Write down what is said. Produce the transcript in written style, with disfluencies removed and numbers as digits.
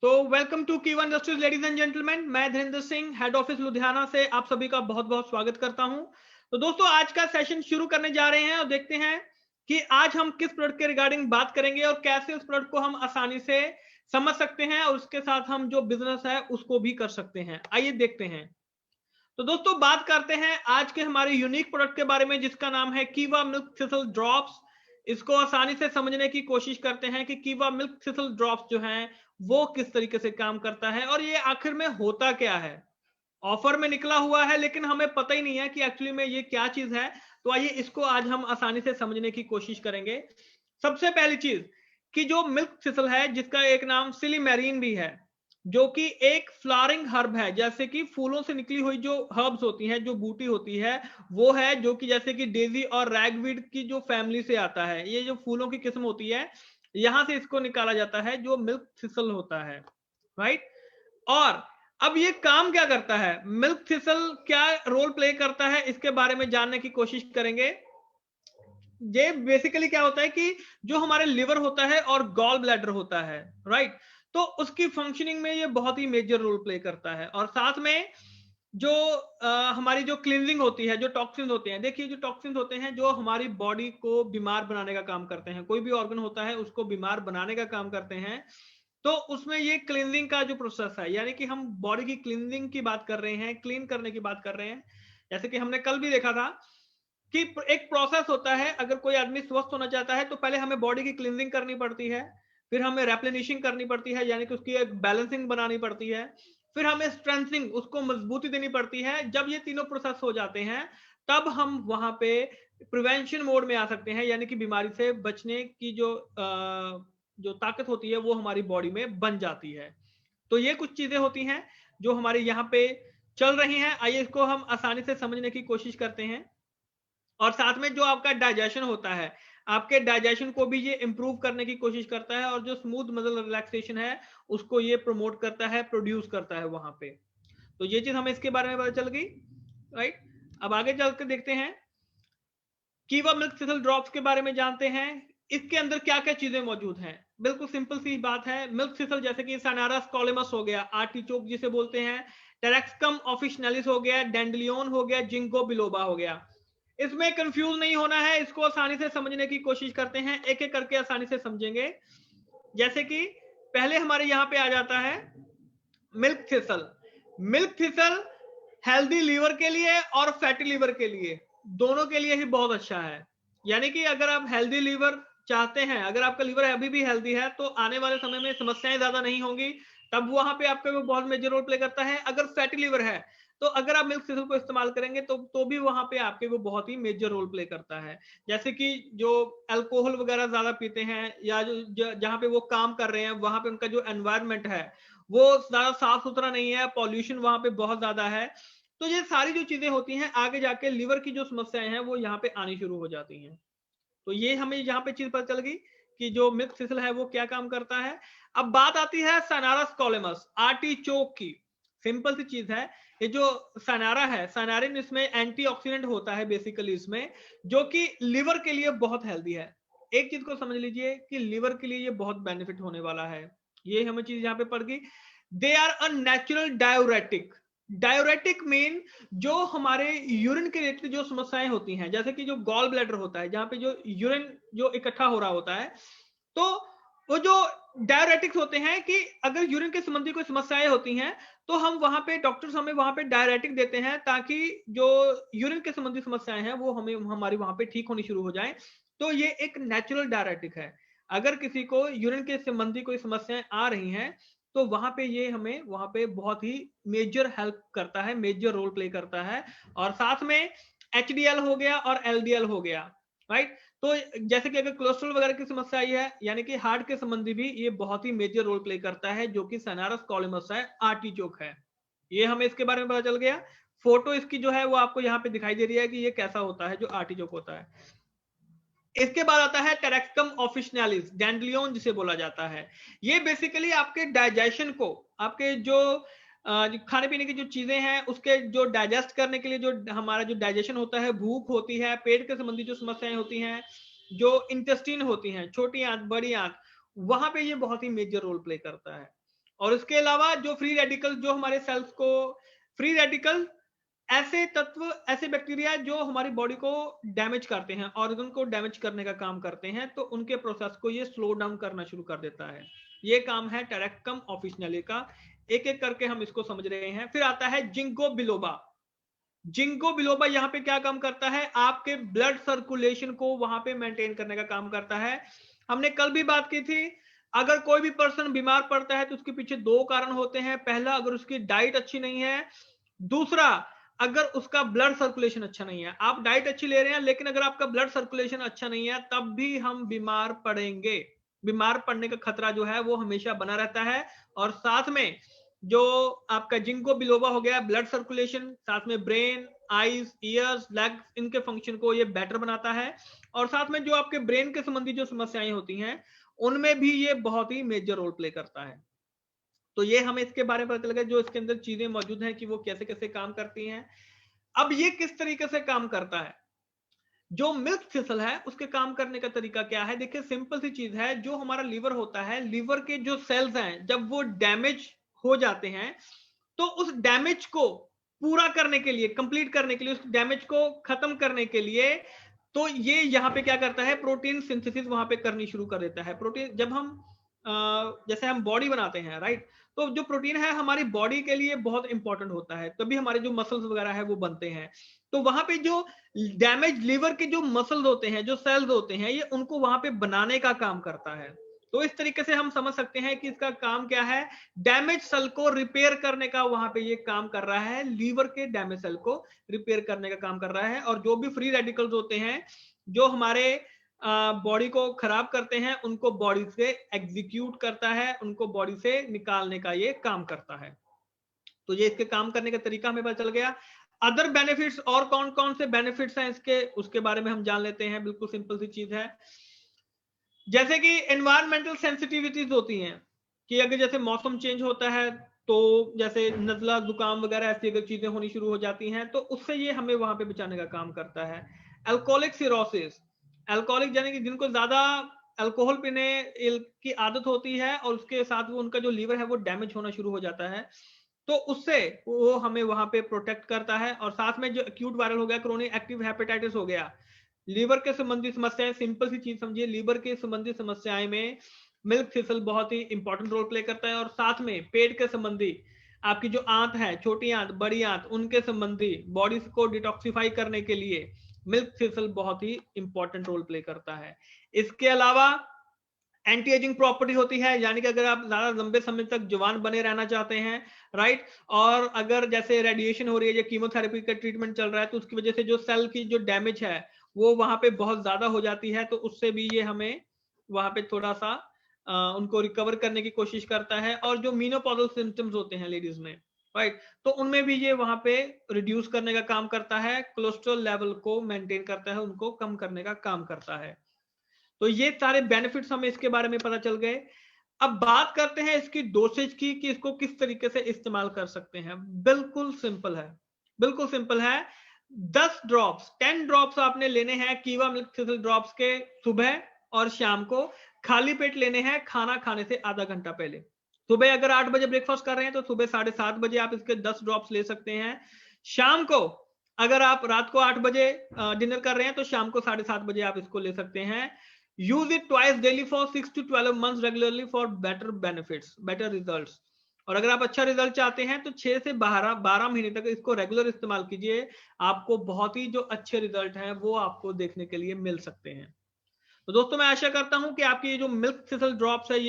तो welcome to की one justice ladies and gentleman. मैं धीरेन्द्र सिंह, हेड ऑफिस लुधियाना से आप सभी का बहुत बहुत स्वागत करता हूं। तो दोस्तों, आज का सेशन शुरू करने जा रहे हैं और देखते हैं कि आज हम किस प्रोडक्ट के रिगार्डिंग बात करेंगे और कैसे उस प्रोडक्ट को हम आसानी से समझ सकते हैं और उसके साथ हम जो बिजनेस है उसको भी कर सकते हैं। आइए देखते हैं। तो दोस्तों, बात करते हैं आज के हमारे यूनिक प्रोडक्ट के बारे में, जिसका नाम है कीवा मिल्क थिसल ड्रॉप्स। इसको आसानी से समझने की कोशिश करते हैं कि कीवा मिल्क थिसल ड्रॉप्स जो हैं वो किस तरीके से काम करता है और ये आखिर में होता क्या है। ऑफर में निकला हुआ है लेकिन हमें पता ही नहीं है कि एक्चुअली में ये क्या चीज है। तो आइए इसको आज हम आसानी से समझने की कोशिश करेंगे। सबसे पहली चीज कि जो मिल्क थिसल है, जिसका एक नाम सिलीमेरीन भी है, जो कि एक फ्लावरिंग हर्ब है, जैसे कि फूलों से निकली हुई जो हर्ब्स होती हैं, जो बूटी होती है, वो है, जो कि जैसे कि डेजी और रैगवीड की जो फैमिली से आता है। ये जो फूलों की किस्म होती है, यहां से इसको निकाला जाता है, जो मिल्क थिसल होता है, राइट। और अब ये काम क्या करता है, मिल्क थिसल क्या रोल प्ले करता है, इसके बारे में जानने की कोशिश करेंगे। ये बेसिकली क्या होता है कि जो हमारे लिवर होता है और गॉल ब्लैडर होता है, राइट, तो उसकी फंक्शनिंग में ये बहुत ही मेजर रोल प्ले करता है। और साथ में जो हमारी जो क्लींजिंग होती है, जो टॉक्सिन्स होते हैं, देखिए जो टॉक्सिन्स होते हैं जो हमारी बॉडी को बीमार बनाने का काम करते हैं, कोई भी ऑर्गन होता है उसको बीमार बनाने का काम करते हैं, तो उसमें ये क्लींजिंग का जो प्रोसेस है, यानी कि हम बॉडी की क्लींजिंग की बात कर रहे हैं, क्लीन करने की बात कर रहे हैं। जैसे कि हमने कल भी देखा था कि एक प्रोसेस होता है, अगर कोई आदमी स्वस्थ होना चाहता है तो पहले हमें बॉडी की क्लींजिंग करनी पड़ती है, फिर हमें रेप्लेनिशिंग करनी पड़ती है, यानी कि उसकी एक बैलेंसिंग बनानी पड़ती है, फिर हमें स्ट्रेंथनिंग, उसको मजबूती देनी पड़ती है। जब ये तीनों प्रोसेस हो जाते हैं तब हम वहां पे प्रिवेंशन मोड में आ सकते हैं, यानी कि बीमारी से बचने की जो ताकत होती है वो हमारी बॉडी में बन जाती है। तो ये कुछ चीजें होती हैं जो हमारे यहाँ पे चल रही हैं। आइए इसको हम आसानी से समझने की कोशिश करते हैं। और साथ में जो आपका डाइजेशन होता है, आपके डाइजेशन को भी ये इंप्रूव करने की कोशिश करता है, और जो स्मूथ मसल रिलैक्सेशन है उसको ये प्रमोट करता है, प्रोड्यूस करता है वहां पे। तो ये चीज हमें इसके बारे में पता चल गई, राइट। अब आगे चलकर देखते हैं, कीवा मिल्क थिसल ड्रॉप्स के बारे में जानते हैं। इसके अंदर क्या क्या चीजें मौजूद हैं। बिल्कुल सिंपल सी बात है, मिल्क थिसल जैसे कि सनारा स्कोलेमस हो गया, आर्टिचोक जिसे बोलते हैं, टेरेक्सकम ऑफिशिनलिस हो गया, डेंडलियोन हो गया, जिंको बिलोबा हो गया। इसमें कंफ्यूज नहीं होना है, इसको आसानी से समझने की कोशिश करते हैं, एक एक करके आसानी से समझेंगे। जैसे कि पहले हमारे यहां पे आ जाता है milk thistle. Milk thistle healthy liver के लिए और फैटी लीवर के लिए, दोनों के लिए ही बहुत अच्छा है। यानी कि अगर आप हेल्दी लीवर चाहते हैं, अगर आपका लीवर अभी भी हेल्दी है, तो आने वाले समय में समस्याएं ज्यादा नहीं होंगी, तब वहां पे आपका वो बहुत मेजर रोल प्ले करता है। अगर फैटी लीवर है तो अगर आप मिल्क थिसल को इस्तेमाल करेंगे तो भी वहां पे आपके वो बहुत ही मेजर रोल प्ले करता है। जैसे कि जो अल्कोहल वगैरह ज्यादा पीते हैं, या जहां पे वो काम कर रहे हैं वहां पे उनका जो एनवायरमेंट है वो ज्यादा साफ सुथरा नहीं है, पॉल्यूशन वहां पे बहुत ज्यादा है, तो ये सारी जो चीजें होती हैं आगे जाके लिवर की जो समस्याएं हैं वो यहाँ पे आनी शुरू हो जाती हैं। तो ये हमें यहाँ पे चीज पता चल गई कि जो मिल्क थिसल है वो क्या काम करता है। अब बात आती है सनारा स्कोलेमस, आर्टिचोक की। सिंपल सी चीज है, ये जो सनारा है, सनारिन, इसमें एंटीऑक्सीडेंट होता है बेसिकली इसमें, जो कि लिवर के लिए बहुत हेल्दी है। एक चीज को समझ लीजिए कि लिवर के लिए ये बहुत बेनिफिट होने वाला है। ये हमें चीज यहाँ पे पड़ गई। They are a natural diuretic. Diuretic mean जो हमारे यूरिन के रिलेटेड जो समस्याएं होती हैं, जैसे कि जो गॉल ब्लैडर होता है, जहां पे जो यूरिन जो इकट्ठा हो रहा होता है, तो वो जो डायरेटिक्स होते हैं कि अगर यूरिन के संबंधी कोई समस्याएं होती हैं तो हम वहां पे, डॉक्टर्स हमें वहां पे डायरेटिक देते हैं, ताकि जो यूरिन के संबंधी समस्याएं हैं वो हमें हमारी वहां पे ठीक होनी शुरू हो जाए। तो ये एक नेचुरल डायरेटिक है। अगर किसी को यूरिन के संबंधी कोई समस्याएं आ रही हैं तो वहां पे ये हमें वहां पे बहुत ही मेजर हेल्प करता है, मेजर रोल प्ले करता है। और साथ में एचडीएल हो गया और एलडीएल हो गया, राइट। तो जैसे कि अगर कोलेस्ट्रॉल वगैरह की समस्या आई है, यानी कि हार्ट के संबंधी भी ये बहुत ही मेजर रोल प्ले करता है, जो कि सनारस कॉलिमस है, आर्टिचोक है। ये हमें इसके बारे में पता चल गया। फोटो इसकी जो है वो आपको यहाँ पे दिखाई दे रही है कि ये कैसा होता है जो आर्टिचोक होता है। इसके बाद आता है टेरेक्सकम ऑफिशिनालिस, डैंडलियन जिसे बोला जाता है। ये बेसिकली आपके डाइजेशन को, आपके जो खाने पीने की जो चीजें हैं उसके जो डाइजेस्ट करने के लिए, जो हमारा जो डाइजेशन होता है, भूख होती है, पेट के संबंधी जो समस्याएं होती हैं, जो इंटेस्टीन होती हैं, छोटी आंत बड़ी आंत, वहां पे ये बहुत ही मेजर रोल प्ले करता है। और इसके अलावा जो फ्री रेडिकल, जो हमारे सेल्स को, फ्री रेडिकल ऐसे तत्व, ऐसे बैक्टीरिया जो हमारी बॉडी को डैमेज करते हैं, ऑर्गन को डैमेज करने का काम करते हैं, तो उनके प्रोसेस को ये स्लो डाउन करना शुरू कर देता है। ये काम है टेरेक्टम ऑफिशिनली का। एक एक करके हम इसको समझ रहे हैं। फिर आता है जिंको बिलोबा। जिंको बिलोबा यहाँ पे क्या काम करता है, आपके ब्लड सर्कुलेशन को वहां पे मेंटेन करने का काम करता है। हमने कल भी बात की थी, अगर कोई भी पर्सन बीमार पड़ता है तो उसके पीछे दो कारण होते हैं। पहला, अगर उसकी डाइट अच्छी नहीं है। दूसरा, अगर उसका ब्लड सर्कुलेशन अच्छा नहीं है। आप डाइट अच्छी ले रहे हैं, लेकिन अगर आपका ब्लड सर्कुलेशन अच्छा नहीं है, तब भी हम बीमार पड़ेंगे। बीमार पड़ने का खतरा जो है वो हमेशा बना रहता है। और साथ में जो आपका जिंको बिलोबा हो गया, ब्लड सर्कुलेशन, साथ में ब्रेन, आईज, ईयर्स, लेग्स, इनके फंक्शन को ये बेटर बनाता है। और साथ में जो आपके ब्रेन के संबंधी जो समस्याएं होती हैं, उनमें भी ये बहुत ही मेजर रोल प्ले करता है। तो ये हमें इसके बारे में पता लगा, जो इसके अंदर चीजें मौजूद हैं कि वो कैसे कैसे काम करती हैं। अब ये किस तरीके से काम करता है, जो मिल्क थिसल है उसके काम करने का तरीका क्या है। देखिए, सिंपल सी चीज है। जो हमारा लीवर होता है, लीवर के जो सेल्स हैं, जब वो डैमेज हो जाते हैं, तो उस डैमेज को पूरा करने के लिए, कंप्लीट करने के लिए, उस डैमेज को खत्म करने के लिए, तो ये यहाँ पे क्या करता है, प्रोटीन सिंथेसिस वहां पे करनी शुरू कर देता है। प्रोटीन जब हम जैसे हम बॉडी बनाते हैं, राइट, तो जो प्रोटीन है हमारी बॉडी के लिए बहुत इंपॉर्टेंट होता है, तभी हमारे जो मसल्स वगैरह है वो बनते हैं। तो वहां पे जो डैमेज लीवर के जो मसल्स होते हैं, जो सेल्स होते हैं, ये उनको वहां पे बनाने का काम करता है। तो इस तरीके से हम समझ सकते हैं कि इसका काम क्या है, डैमेज सेल को रिपेयर करने का वहां पे ये काम कर रहा है। लीवर के डैमेज सेल को रिपेयर करने का काम कर रहा है। और जो भी फ्री रेडिकल्स होते हैं, जो हमारे बॉडी को खराब करते हैं, उनको बॉडी से एग्जीक्यूट करता है, उनको बॉडी से निकालने का ये काम करता है। तो ये इसके काम करने का तरीका हमें पता चल गया। अदर बेनिफिट्स, और कौन कौन से बेनिफिट्स हैं इसके, उसके बारे में हम जान लेते हैं। बिल्कुल सिंपल सी चीज है, जैसे कि एनवायरमेंटल सेंसिटिविटीज होती हैं, कि अगर जैसे मौसम चेंज होता है, तो जैसे नजला, जुकाम वगैरह ऐसी अगर चीजें होनी शुरू हो जाती हैं, तो उससे ये हमें वहां पे बचाने का काम करता है। अल्कोहलिक सिरोसिस, अल्कोहलिक यानी कि जिनको ज्यादा अल्कोहल पीने की आदत होती है, और उसके साथ वो उनका जो लीवर है वो डैमेज होना शुरू हो जाता है, तो उससे वो हमें वहां पे प्रोटेक्ट करता है। और साथ में जो एक्यूट वायरल हो गया, क्रोनिक एक्टिव हेपेटाइटिस हो गया, लीवर के संबंधी समस्याएं, सिंपल सी चीज समझिए, लीवर के संबंधी समस्याएं में मिल्क थिसल बहुत ही इंपॉर्टेंट रोल प्ले करता है। और साथ में पेट के संबंधी, आपकी जो आंत है, छोटी आंत, बड़ी आंत, उनके संबंधी बॉडी को डिटॉक्सिफाई करने के लिए मिल्क थिसल बहुत ही इंपॉर्टेंट रोल प्ले करता है। इसके अलावा एंटी एजिंग प्रॉपर्टी होती है, यानी कि अगर आप ज्यादा लंबे समय तक जवान बने रहना चाहते हैं, राइट, और अगर जैसे रेडिएशन हो रही है या कीमोथेरेपी का ट्रीटमेंट चल रहा है, तो उसकी वजह से जो सेल की जो डैमेज है वो वहां पे बहुत ज्यादा हो जाती है, तो उससे भी ये हमें वहां पे थोड़ा सा उनको रिकवर करने की कोशिश करता है। और जो मीनोपॉजल सिम्टम्स होते हैं लेडीज में, राइट, तो उनमें भी ये वहां पे रिड्यूस करने का काम करता है, कोलेस्ट्रॉल लेवल को मेंटेन करता है, उनको कम करने का काम करता है। तो ये सारे बेनिफिट्स हमें इसके बारे में पता चल गए। अब बात करते हैं इसकी डोसेज की, कि इसको किस तरीके से इस्तेमाल कर सकते हैं। बिल्कुल सिंपल है, बिल्कुल सिंपल है। 10 ड्रॉप्स, 10 ड्रॉप्स आपने लेने हैं कीवा मिल्क थिसल ड्रॉप्स के, सुबह और शाम को खाली पेट लेने हैं, खाना खाने से आधा घंटा पहले। सुबह अगर 8 बजे ब्रेकफास्ट कर रहे हैं, तो सुबह 7:30 बजे आप इसके 10 ड्रॉप्स ले सकते हैं। शाम को, अगर आप रात को 8 बजे डिनर कर रहे हैं, तो शाम को 7:30 बजे आप इसको ले सकते हैं। Use it twice daily for 6 to 12 months regularly for better benefits, better results. और अगर आप अच्छा रिजल्ट चाहते हैं, तो 6 से 12 महीने तक इसको रेगुलर इस्तेमाल कीजिए। आपको बहुत ही जो अच्छे रिजल्ट हैं वो आपको देखने के लिए मिल सकते हैं। तो दोस्तों, मैं आशा करता हूं कि आपकी ये जो मिल्क थिसल ड्रॉप्स है,